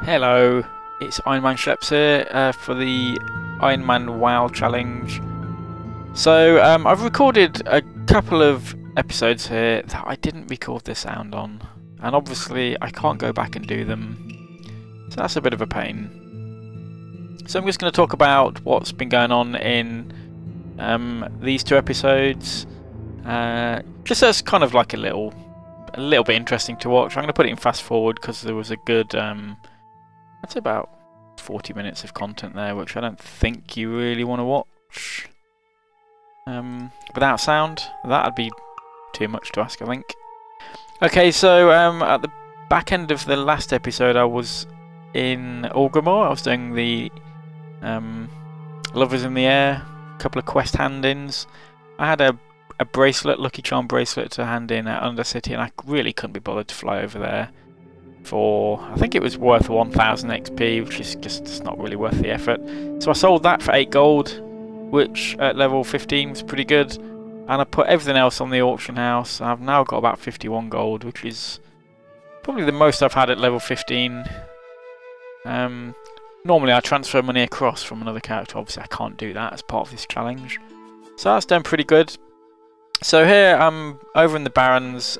Hello, it's Ironman Sheppo here for the Ironman WoW challenge. So I've recorded a couple of episodes here that I didn't record the sound on, and obviously I can't go back and do them, so that's a bit of a pain. So I'm just going to talk about what's been going on in these two episodes, just as kind of like a little bit interesting to watch. I'm going to put it in fast forward because there was a good that's about 40 minutes of content there, which I don't think you really want to watch without sound. That'd be too much to ask, I think. Okay, so at the back end of the last episode I was in Orgrimmar. I was doing the Lovers in the Air, a couple of quest hand-ins. I had a bracelet, Lucky Charm bracelet, to hand in at Undercity, and I really couldn't be bothered to fly over there for, I think it was worth 1000 XP, which is just not really worth the effort. So I sold that for 8 gold, which at level 15 was pretty good, and I put everything else on the auction house. I've now got about 51 gold, which is probably the most I've had at level 15. Normally I transfer money across from another character. Obviously I can't do that as part of this challenge, so that's done pretty good. So here I'm over in the Barrens,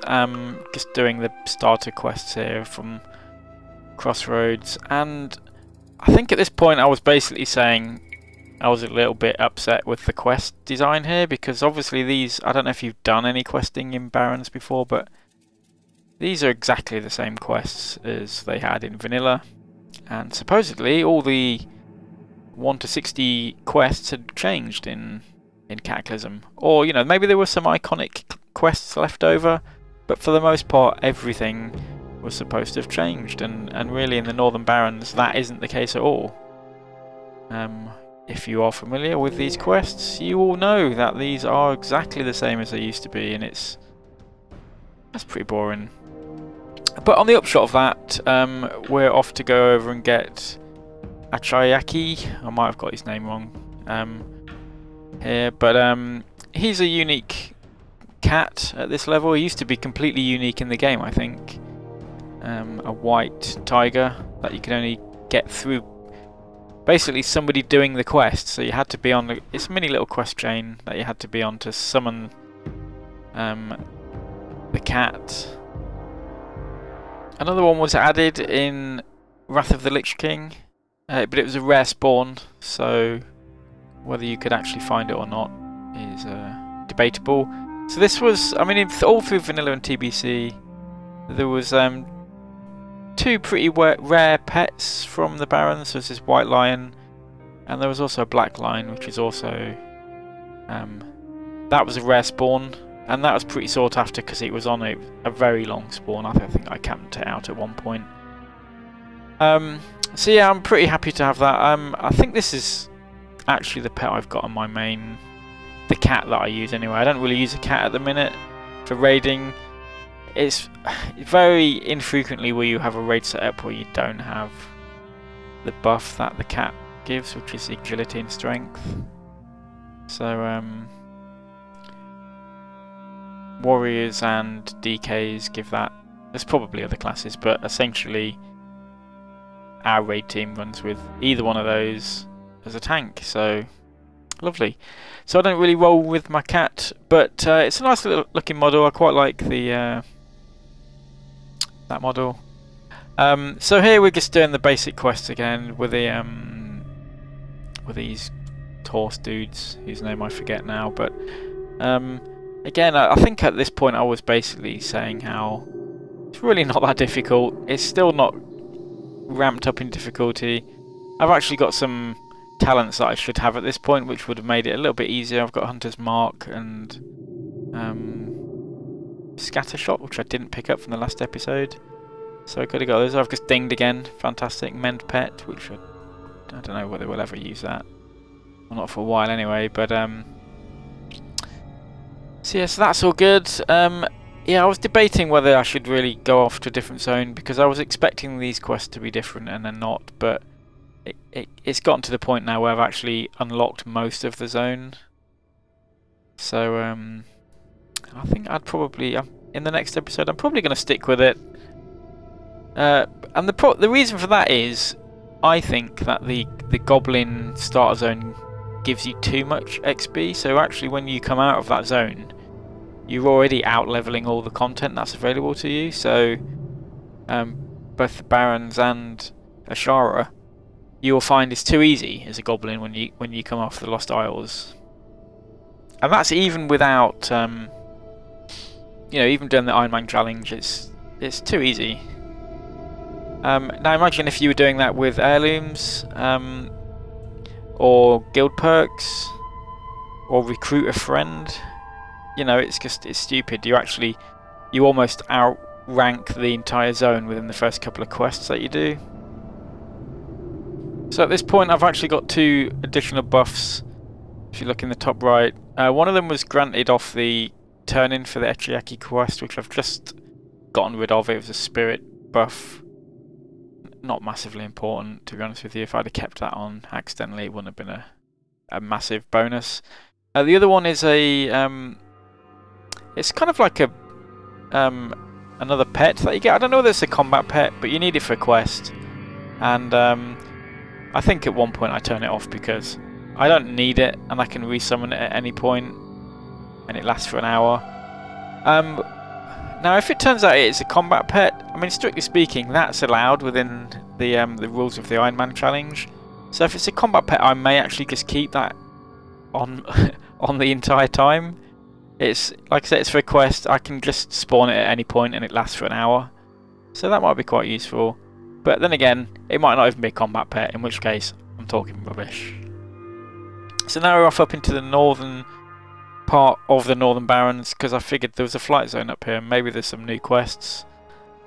just doing the starter quests here from Crossroads, and I think at this point I was basically saying I was a little bit upset with the quest design here, because obviously these, I don't know if you've done any questing in Barrens before, but these are exactly the same quests as they had in Vanilla, and supposedly all the 1 to 60 quests had changed in Cataclysm, or you know, maybe there were some iconic quests left over, but for the most part everything was supposed to have changed, and really in the Northern Barrens that isn't the case at all. If you are familiar with these quests, you all know that these are exactly the same as they used to be, and that's pretty boring. But on the upshot of that, we're off to go over and get Achayaki. I might have got his name wrong here, but he's a unique cat at this level. He used to be completely unique in the game, I think. A white tiger that you can only get through basically somebody doing the quest, so you had to be on the, it's a mini little quest chain that you had to be on to summon the cat. Another one was added in Wrath of the Lich King, but it was a rare spawn, so whether you could actually find it or not is debatable. So this was, I mean, all through Vanilla and TBC, there was 2 pretty rare pets from the Barrens. There was this white lion, and there was also a black lion, which is also that was a rare spawn, and that was pretty sought after because it was on a very long spawn. I think I camped it out at one point. So yeah, I'm pretty happy to have that. I think this is actually the pet I've got on my main, the cat that I use anyway. I don't really use a cat at the minute for raiding. It's very infrequently where you have a raid set up where you don't have the buff that the cat gives, which is agility and strength. So warriors and DKs give that. There's probably other classes, but essentially our raid team runs with either one of those as a tank, so lovely. So I don't really roll with my cat, but it's a nice little looking model. I quite like the that model. So here we're just doing the basic quests again with the with these horse dudes whose name I forget now, but again I think at this point I was basically saying how it's really not that difficult. It's still not ramped up in difficulty. I've actually got some talents that I should have at this point, which would have made it a little bit easier. I've got Hunter's Mark and Scattershot, which I didn't pick up from the last episode, so I could have got those. I've just dinged again. Fantastic. Mend Pet, which I don't know whether we'll ever use that. Well, not for a while anyway, but so yeah, so that's all good. Yeah, I was debating whether I should really go off to a different zone, because I was expecting these quests to be different and they're not, but it's gotten to the point now where I've actually unlocked most of the zone. So I think I'd probably, in the next episode, I'm probably going to stick with it. And the reason for that is, I think that the goblin starter zone gives you too much XP. So actually, when you come out of that zone, you're already out leveling all the content that's available to you. So both the Barons and Ashara, you will find it's too easy as a goblin when you come off the Lost Isles, and that's even without even doing the Ironman challenge. It's too easy. Now imagine if you were doing that with heirlooms, or guild perks, or recruit a friend. It's stupid. You almost outrank the entire zone within the first couple of quests that you do. So at this point I've actually got 2 additional buffs. If you look in the top right, one of them was granted off the turn-in for the Echiaki quest, which I've just gotten rid of. It was a spirit buff. Not massively important, to be honest with you. If I'd have kept that on accidentally, it wouldn't have been a massive bonus. The other one is it's kind of like a another pet that you get. I don't know whether it's a combat pet, but you need it for a quest. And I think at one point I turn it off because I don't need it, and I can resummon it at any point, and it lasts for an hour. Now, if it turns out it's a combat pet, I mean, strictly speaking, that's allowed within the rules of the Ironman challenge. So if it's a combat pet, I may actually just keep that on on the entire time. It's like I said, it's for a quest. I can just spawn it at any point, and it lasts for an hour. So that might be quite useful. But then again, it might not even be a combat pet, in which case I'm talking rubbish. So now we're off up into the northern part of the Northern Barrens, because I figured there was a flight zone up here. Maybe there's some new quests.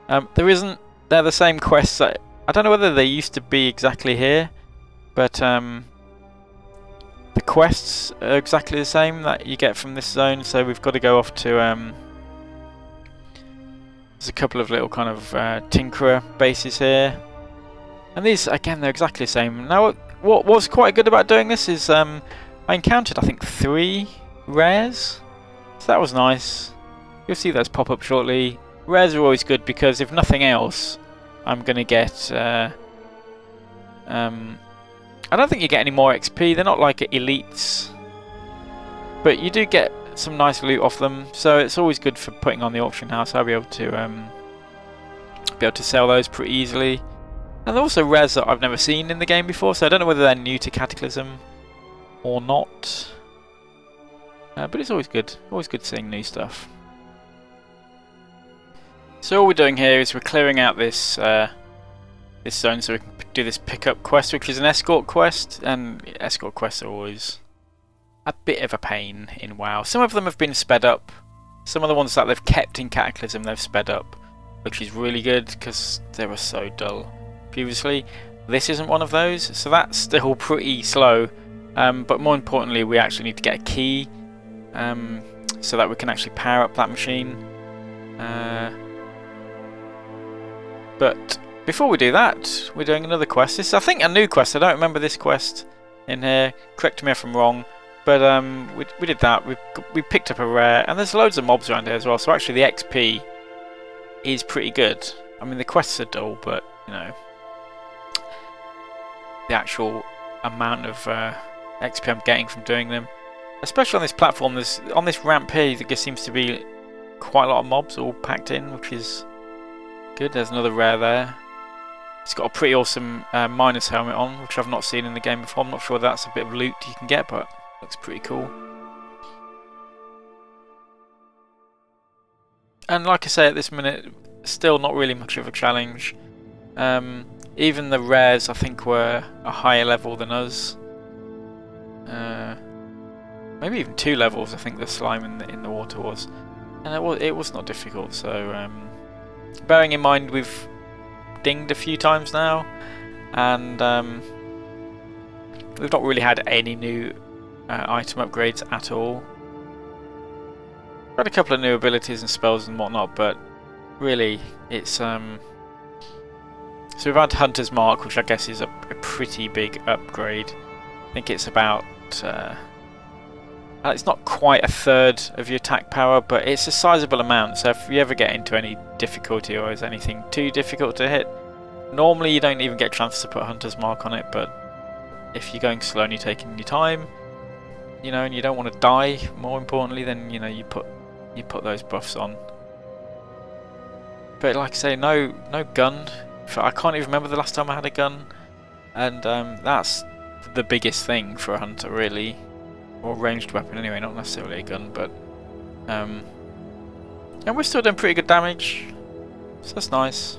There isn't. They're the same quests. I don't know whether they used to be exactly here, but the quests are exactly the same that you get from this zone. So we've got to go off to there's a couple of little kind of tinkerer bases here, and these again, they're exactly the same. Now what was quite good about doing this is I encountered, I think, 3 rares, so that was nice. You'll see those pop up shortly. Rares are always good because if nothing else, I'm gonna get I don't think you get any more XP. They're not like elites, but you do get some nice loot off them, so it's always good for putting on the auction house. I'll be able to sell those pretty easily. And they're also rares that I've never seen in the game before, so I don't know whether they're new to Cataclysm or not. But it's always good seeing new stuff. So all we're doing here is we're clearing out this this zone so we can do this pickup quest, which is an escort quest, and escort quests are always a bit of a pain in WoW. Some of them have been sped up. Some of the ones that they've kept in Cataclysm they've sped up, which is really good because they were so dull previously. This isn't one of those, so that's still pretty slow. But more importantly, we actually need to get a key so that we can actually power up that machine. But before we do that, we're doing another quest. This is, I think, a new quest. I don't remember this quest in here. Correct me if I'm wrong. But we did that. We picked up a rare, and there's loads of mobs around here as well. So actually, the XP is pretty good. I mean, the quests are dull, but you know, the actual amount of XP I'm getting from doing them, especially on this platform, on this ramp here, there seems to be quite a lot of mobs all packed in, which is good. There's another rare there. It's got a pretty awesome miner's helmet on, which I've not seen in the game before. I'm not sure that's a bit of loot you can get, but looks pretty cool. And like I say, at this minute, still not really much of a challenge. Even the rares, I think, were a higher level than us. Maybe even 2 levels, I think the slime in the water was. And it was not difficult, so bearing in mind we've dinged a few times now, and we've not really had any new item upgrades at all. We've had a couple of new abilities and spells and whatnot, but really it's so we've had Hunter's Mark, which I guess is a pretty big upgrade. I think it's about It's not quite a third of your attack power, but it's a sizable amount, so if you ever get into any difficulty or is anything too difficult to hit, normally you don't even get a chance to put Hunter's Mark on it, but if you're going slow and you're taking your time, you know, and you don't want to die, more importantly, then, you know, you put those buffs on. But like I say, no gun. I can't even remember the last time I had a gun, and that's the biggest thing for a hunter, really. Or ranged weapon anyway, not necessarily a gun, but and we're still doing pretty good damage, so that's nice.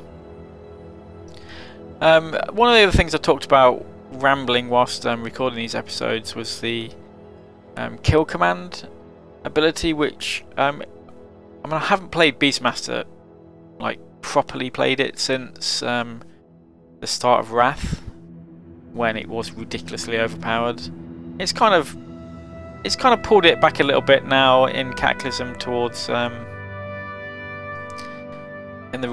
One of the other things I talked about rambling whilst recording these episodes was the kill command ability, which I mean, I haven't played Beastmaster, like properly played it since the start of Wrath, when it was ridiculously overpowered. It's kind of pulled it back a little bit now in Cataclysm towards in the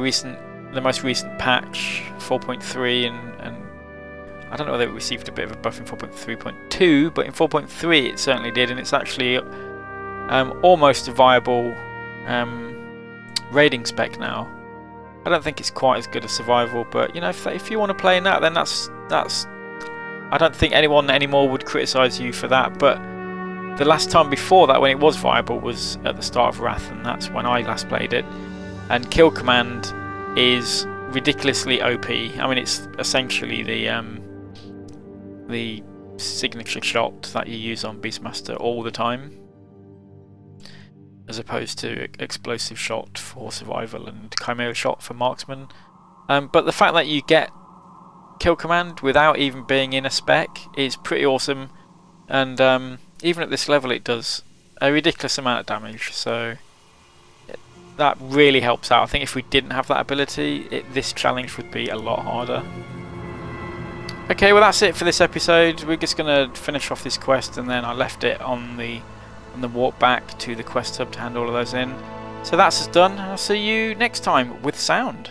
most recent patch 4.3, and I don't know whether it received a bit of a buff in 4.3.2, but in 4.3 it certainly did, and it's actually almost a viable raiding spec now. I don't think it's quite as good as survival, but you know, if you want to play in that, then that's I don't think anyone anymore would criticise you for that. But the last time before that, when it was viable, was at the start of Wrath, and that's when I last played it. And kill command is ridiculously OP. I mean, it's essentially the signature shot that you use on Beastmaster all the time, as opposed to explosive shot for survival and chimera shot for marksman. But the fact that you get kill command without even being in a spec is pretty awesome, and even at this level it does a ridiculous amount of damage, so that really helps out. I think if we didn't have that ability, this challenge would be a lot harder. Okay, well that's it for this episode. We're just going to finish off this quest, and then I left it on the walk back to the quest hub to hand all of those in. So that's us done. I'll see you next time with sound.